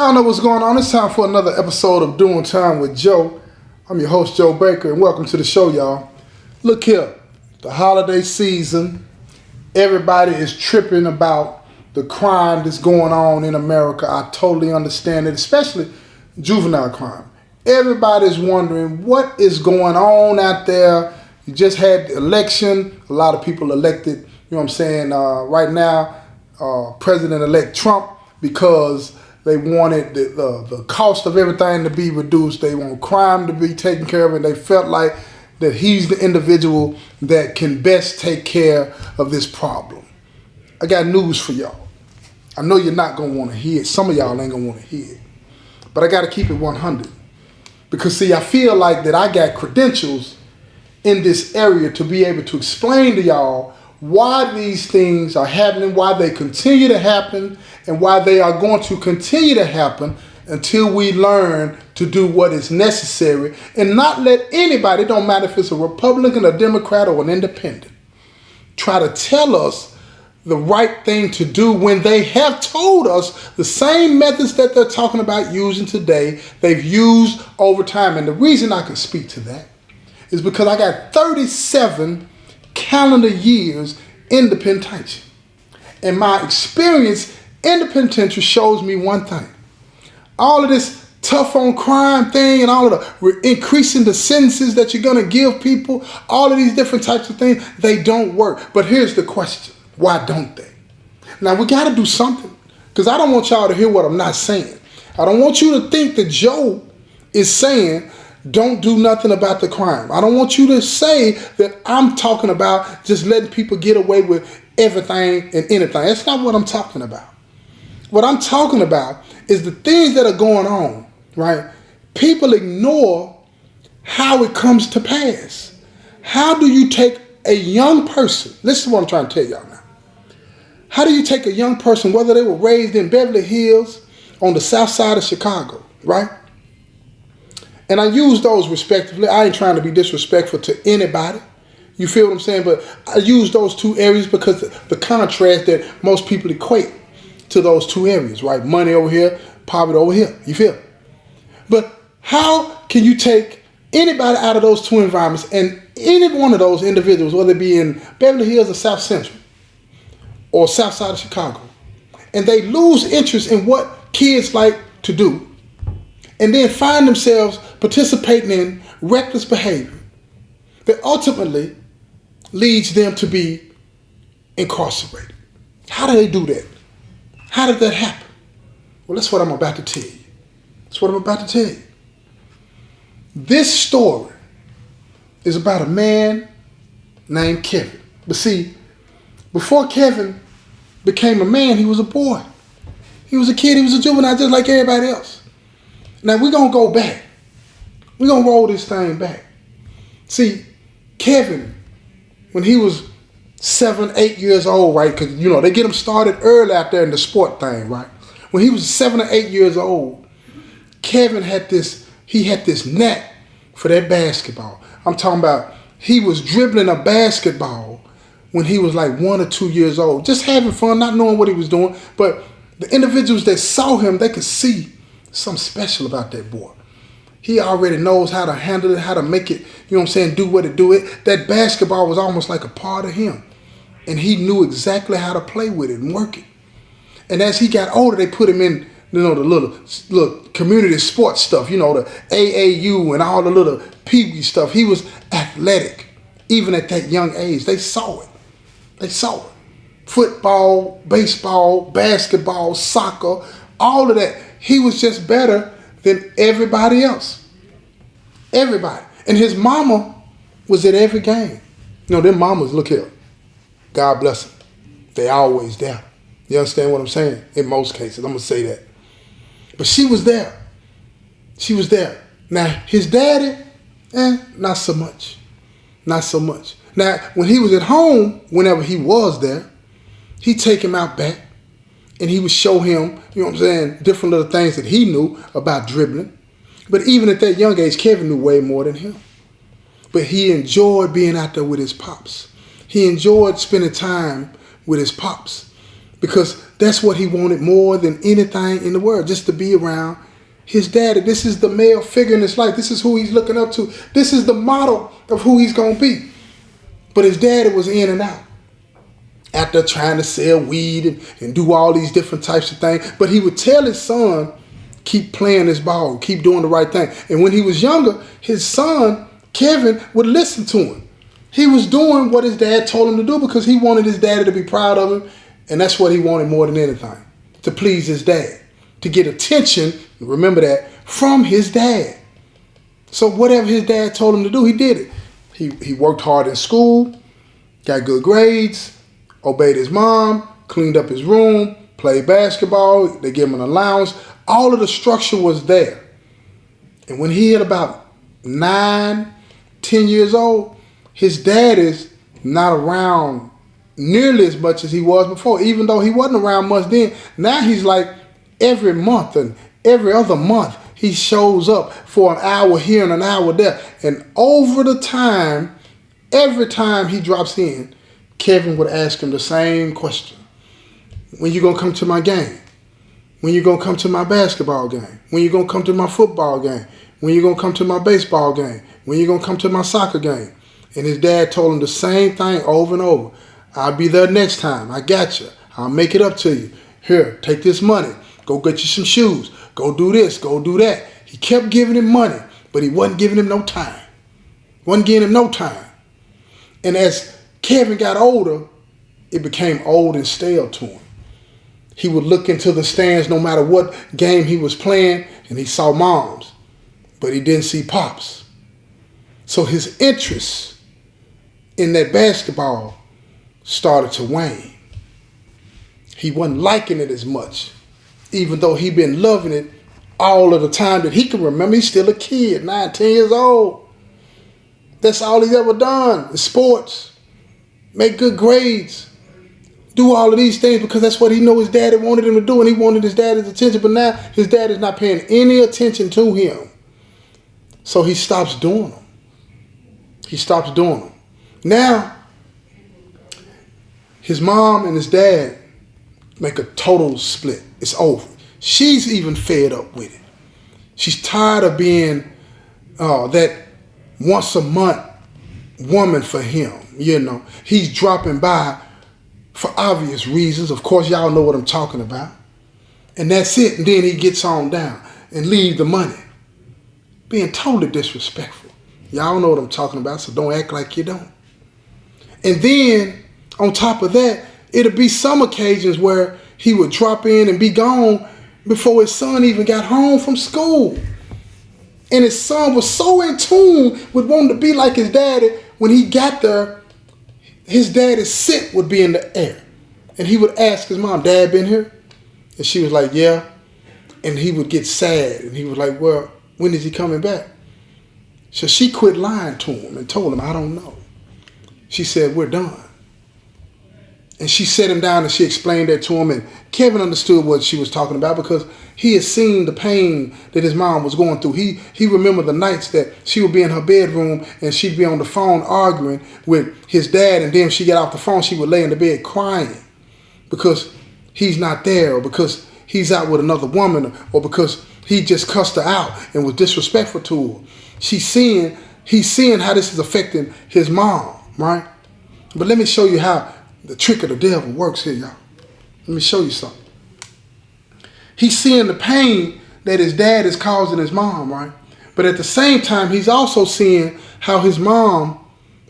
Y'all know what's going on. It's time for another episode of Doing Time with Joe. I'm your host, Joe Baker, and welcome to the show, y'all. Look here, the holiday season, everybody is tripping about the crime that's going on in America. I totally understand it, especially juvenile crime. Everybody's wondering what is going on out there. You just had the election. A lot of people elected, you know what I'm saying, right now, President-elect Trump, because they wanted the cost of everything to be reduced. They want crime to be taken care of, and they felt like that he's the individual that can best take care of this problem. I got news for y'all. I know you're not going to want to hear it. Some of y'all ain't going to want to hear it. But I got to keep it 100. Because, see, I feel like that I got credentials in this area to be able to explain to y'all why these things are happening, why they continue to happen, and why they are going to continue to happen until we learn to do what is necessary and not let anybody, it don't matter if it's a Republican, a Democrat, or an independent, try to tell us the right thing to do when they have told us the same methods that they're talking about using today, they've used over time. And the reason I can speak to that is because I got 37 calendar years in the penitentiary. And my experience in the penitentiary shows me one thing. All of this tough on crime thing and all of the increasing the sentences that you're going to give people, all of these different types of things, they don't work. But here's the question. Why don't they? Now, we got to do something, because I don't want y'all to hear what I'm not saying. I don't want you to think that Joe is saying don't do nothing about the crime. I don't want you to say that I'm talking about just letting people get away with everything and anything. That's not what I'm talking about. What I'm talking about is the things that are going on, right? People ignore how it comes to pass. How do you take a young person? Listen to what I'm trying to tell y'all now. How do you take a young person, whether they were raised in Beverly Hills, on the south side of Chicago, right? And I use those respectively. I ain't trying to be disrespectful to anybody. You feel what I'm saying? But I use those two areas because the contrast that most people equate to those two areas, right? Money over here, poverty over here. You feel? But how can you take anybody out of those two environments, and any one of those individuals, whether it be in Beverly Hills or South Central or South Side of Chicago, and they lose interest in what kids like to do, and then find themselves participating in reckless behavior that ultimately leads them to be incarcerated? How do they do that? How did that happen? Well, that's what I'm about to tell you. That's what I'm about to tell you. This story is about a man named Kevin. But see, before Kevin became a man, he was a boy. He was a kid, he was a juvenile just like everybody else. Now, we're going to go back. We're going to roll this thing back. See, Kevin, when he was 7, 8 years old, right? Because, you know, they get him started early out there in the sport thing, right? When he was 7 or 8 years old, Kevin had this knack for that basketball. I'm talking about he was dribbling a basketball when he was like 1 or 2 years old, just having fun, not knowing what he was doing. But the individuals that saw him, they could see something special about that boy. He already knows how to handle it, how to make it, you know what I'm saying, do what it do it. That basketball was almost like a part of him. And he knew exactly how to play with it and work it. And as he got older, they put him in, you know, the little community sports stuff, you know, the AAU and all the little pee-wee stuff. He was athletic, even at that young age. They saw it. They saw it. Football, baseball, basketball, soccer, all of that. He was just better than everybody else. Everybody. And his mama was at every game. You know, them mamas, look here. God bless them. They always there. You understand what I'm saying? In most cases, I'm going to say that. But she was there. She was there. Now, his daddy, not so much. Not so much. Now, when he was at home, whenever he was there, he'd take him out back and he would show him, you know what I'm saying, different little things that he knew about dribbling. But even at that young age, Kevin knew way more than him. But he enjoyed being out there with his pops. He enjoyed spending time with his pops. because that's what he wanted more than anything in the world, just to be around his daddy. This is the male figure in his life. This is who he's looking up to. This is the model of who he's going to be. But his daddy was in and out, out there trying to sell weed and do all these different types of things. But he would tell his son, keep playing this ball, keep doing the right thing. And when he was younger, his son, Kevin, would listen to him. He was doing what his dad told him to do because he wanted his daddy to be proud of him. And that's what he wanted more than anything, to please his dad, to get attention, remember that, from his dad. So whatever his dad told him to do, he did it. He worked hard in school, got good grades, obeyed his mom, cleaned up his room, played basketball, they gave him an allowance. All of the structure was there. And when he hit about 9, 10 years old, his dad is not around nearly as much as he was before, even though he wasn't around much then. Now he's like every month and every other month, he shows up for an hour here and an hour there. And over the time, every time he drops in, Kevin would ask him the same question. When you gonna come to my game? When you gonna come to my basketball game? When you gonna come to my football game? When you gonna come to my baseball game? When you gonna come to my soccer game? And his dad told him the same thing over and over. I'll be there next time. I got you. I'll make it up to you. Here, take this money. Go get you some shoes. Go do this. Go do that. He kept giving him money, but he wasn't giving him no time. Wasn't giving him no time. And as Kevin got older, it became old and stale to him. He would look into the stands no matter what game he was playing, and he saw moms, but he didn't see pops. So his interest in that basketball started to wane. He wasn't liking it as much, even though he'd been loving it all of the time that he can remember. He's still a kid, 9, 10 years old. That's all he's ever done is sports, make good grades, do all of these things because that's what he knew his daddy wanted him to do, and he wanted his daddy's attention. But now his dad is not paying any attention to him. So he stops doing them. He stops doing them. Now, his mom and his dad make a total split. It's over. She's even fed up with it. She's tired of being that once a month woman for him. You know, he's dropping by for obvious reasons. Of course, y'all know what I'm talking about. And that's it. And then he gets on down and leaves the money. Being totally disrespectful. Y'all know what I'm talking about, so don't act like you don't. And then, on top of that, it'll be some occasions where he would drop in and be gone before his son even got home from school. And his son was so in tune with wanting to be like his daddy, when he got there, his daddy's scent would be in the air. And he would ask his mom, Dad been here? And she was like, yeah. And he would get sad. And he was like, well, when is he coming back? So she quit lying to him and told him, I don't know. She said, we're done. And she sat him down and she explained that to him. And Kevin understood what she was talking about because he had seen the pain that his mom was going through. He remembered the nights that she would be in her bedroom and she'd be on the phone arguing with his dad. And then when she got off the phone, she would lay in the bed crying because he's not there, or because he's out with another woman, or because he just cussed her out and was disrespectful to her. He's seeing how this is affecting his mom, right? But let me show you how the trick of the devil works here, y'all. Let me show you something. He's seeing the pain that his dad is causing his mom, right? But at the same time, he's also seeing how his mom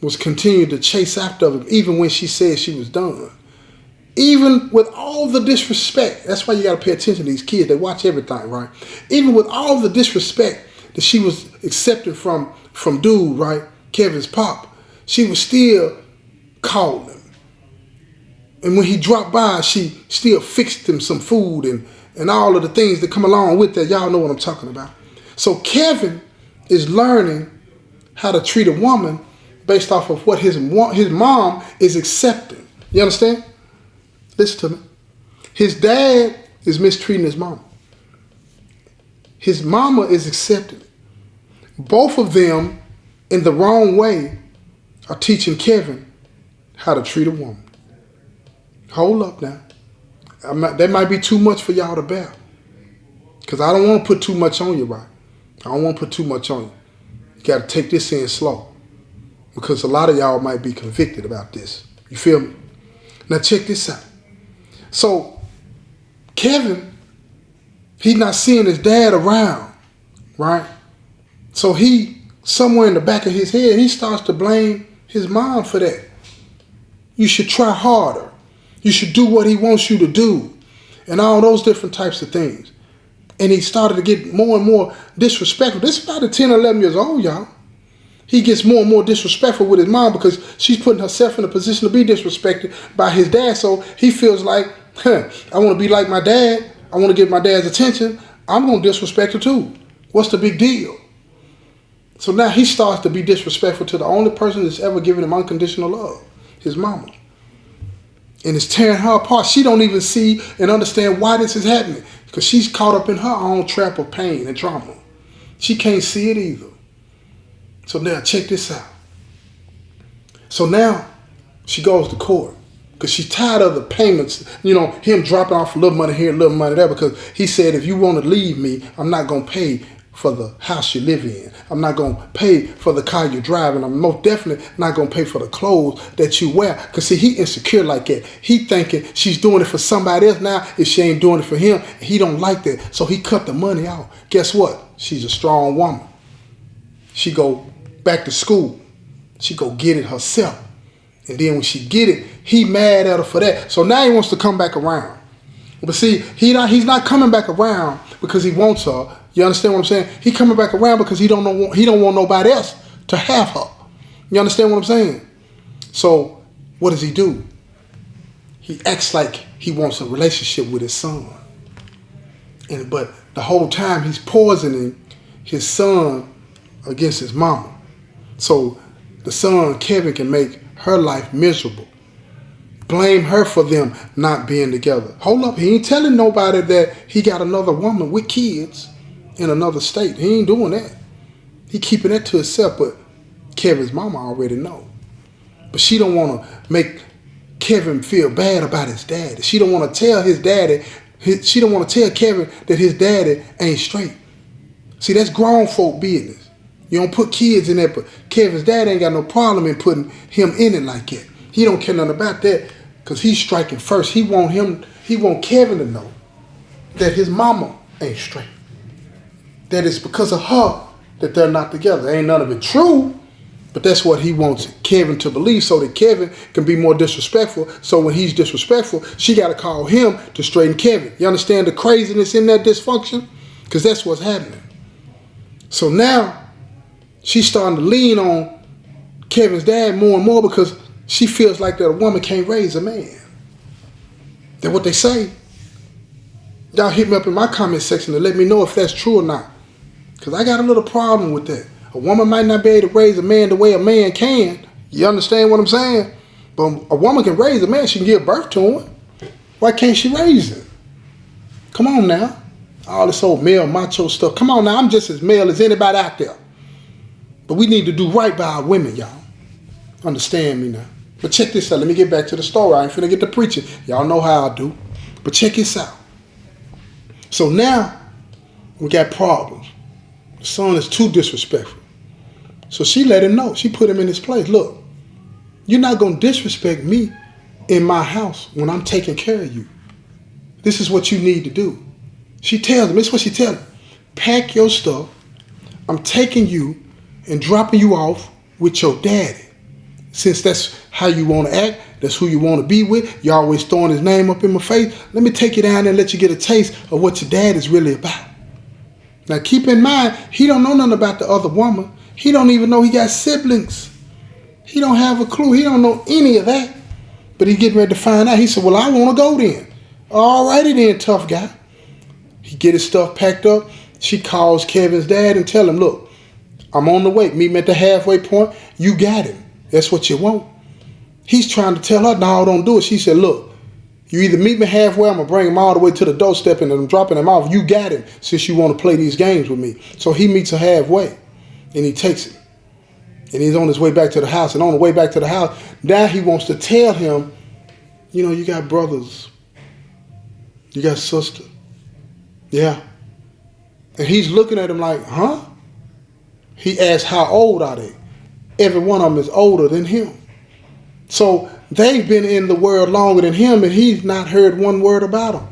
was continuing to chase after him, even when she said she was done. Even with all the disrespect, that's why you got to pay attention to these kids. They watch everything, right? Even with all the disrespect that she was accepting from dude, right, Kevin's pop, she was still calling him. And when he dropped by, she still fixed him some food and all of the things that come along with that. Y'all know what I'm talking about. So Kevin is learning how to treat a woman based off of what his mom is accepting. You understand? Listen to me. His dad is mistreating his mama. His mama is accepting it. Both of them, in the wrong way, are teaching Kevin how to treat a woman. Hold up now. That might be too much for y'all to bear. Because I don't want to put too much on you, right? I don't want to put too much on you. You got to take this in slow. Because a lot of y'all might be convicted about this. You feel me? Now check this out. So, Kevin, he's not seeing his dad around, right? So he, somewhere in the back of his head, he starts to blame his mom for that. You should try harder. You should do what he wants you to do. And all those different types of things. And he started to get more and more disrespectful. This is about 10 or 11 years old, y'all. He gets more and more disrespectful with his mom because she's putting herself in a position to be disrespected by his dad. So he feels like, I want to be like my dad. I want to get my dad's attention. I'm going to disrespect her too. What's the big deal? So now he starts to be disrespectful to the only person that's ever given him unconditional love, his mama. And it's tearing her apart. She don't even see and understand why this is happening because she's caught up in her own trap of pain and trauma. She can't see it either. So now check this out. So now she goes to court because she's tired of the payments, him dropping off a little money here, a little money there, because he said, if you want to leave me, I'm not going to pay for the house you live in. I'm not going to pay for the car you're driving. I'm most definitely not going to pay for the clothes that you wear. Because see, he insecure like that. He thinking she's doing it for somebody else now if she ain't doing it for him. And he don't like that. So he cut the money out. Guess what? She's a strong woman. She go back to school. She go get it herself. And then when she get it, he mad at her for that. So now he wants to come back around. But see, he's not coming back around because he wants her. You understand what I'm saying? He coming back around because he don't want nobody else to have her. You understand what I'm saying? So what does he do? He acts like he wants a relationship with his son. But the whole time he's poisoning his son against his mama. So the son, Kevin, can make her life miserable. Blame her for them not being together. Hold up, he ain't telling nobody that he got another woman with kids in another state. He ain't doing that. He keeping that to himself, but Kevin's mama already know. But she don't want to make Kevin feel bad about his daddy. She don't want to tell his daddy, she don't want to tell Kevin that his daddy ain't straight. See, that's grown folk business. You don't put kids in that, but Kevin's dad ain't got no problem in putting him in it like that. He don't care nothing about that because he's striking first. He want Kevin to know that his mama ain't straight. That it's because of her that they're not together. Ain't none of it true, but that's what he wants Kevin to believe so that Kevin can be more disrespectful. So when he's disrespectful, she got to call him to straighten Kevin. You understand the craziness in that dysfunction? Because that's what's happening. So now she's starting to lean on Kevin's dad more and more because she feels like that a woman can't raise a man. That's what they say. Y'all hit me up in my comment section to let me know if that's true or not. Because I got a little problem with that. A woman might not be able to raise a man the way a man can. You understand what I'm saying? But a woman can raise a man. She can give birth to him. Why can't she raise him? Come on now. All this old male macho stuff. Come on now. I'm just as male as anybody out there. But we need to do right by our women, y'all. Understand me now. But check this out. Let me get back to the story. I ain't finna get to preaching. Y'all know how I do. But check this out. So now we got problems. The son is too disrespectful. So she let him know. She put him in his place. Look, you're not going to disrespect me in my house when I'm taking care of you. This is what you need to do. She tells him, this is what she tells him. Pack your stuff. I'm taking you and dropping you off with your daddy. Since that's how you want to act, that's who you want to be with, you're always throwing his name up in my face, let me take you down there and let you get a taste of what your dad is really about. Now keep in mind, he don't know nothing about the other woman. He don't even know he got siblings. He don't have a clue. He don't know any of that. But he's getting ready to find out. He said, well, I want to go then. Alrighty then, tough guy. He get his stuff packed up. She calls Kevin's dad and tell him, look, I'm on the way. Meet me at the halfway point. You got him. That's what you want. He's trying to tell her, no, don't do it. She said, look, you either meet me halfway, I'm going to bring him all the way to the doorstep and I'm dropping him off. You got him since you want to play these games with me. So he meets her halfway and he takes him. And he's on his way back to the house. And on the way back to the house, now he wants to tell him, you know, you got brothers You got a sister? Yeah. And he's looking at him like, huh? He asks, how old are they? Every one of them is older than him. So they've been in the world longer than him, and he's not heard one word about them.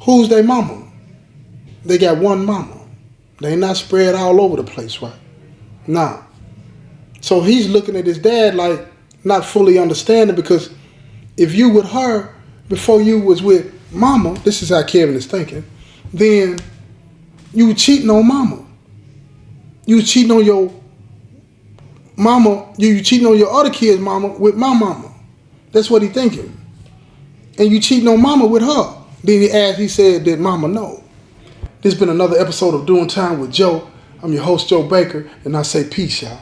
Who's their mama? They got one mama. They not spread all over the place, right? Nah. So he's looking at his dad like not fully understanding, because if you with her before you was with mama, this is how Kevin is thinking, then you were cheating on mama. You were cheating on your mama, you cheating on your other kid's mama with my mama. That's what he thinking. And you cheating on mama with her. Then he said, did mama know? This has been another episode of Doing Time with Joe. I'm your host, Joe Baker, and I say peace, y'all.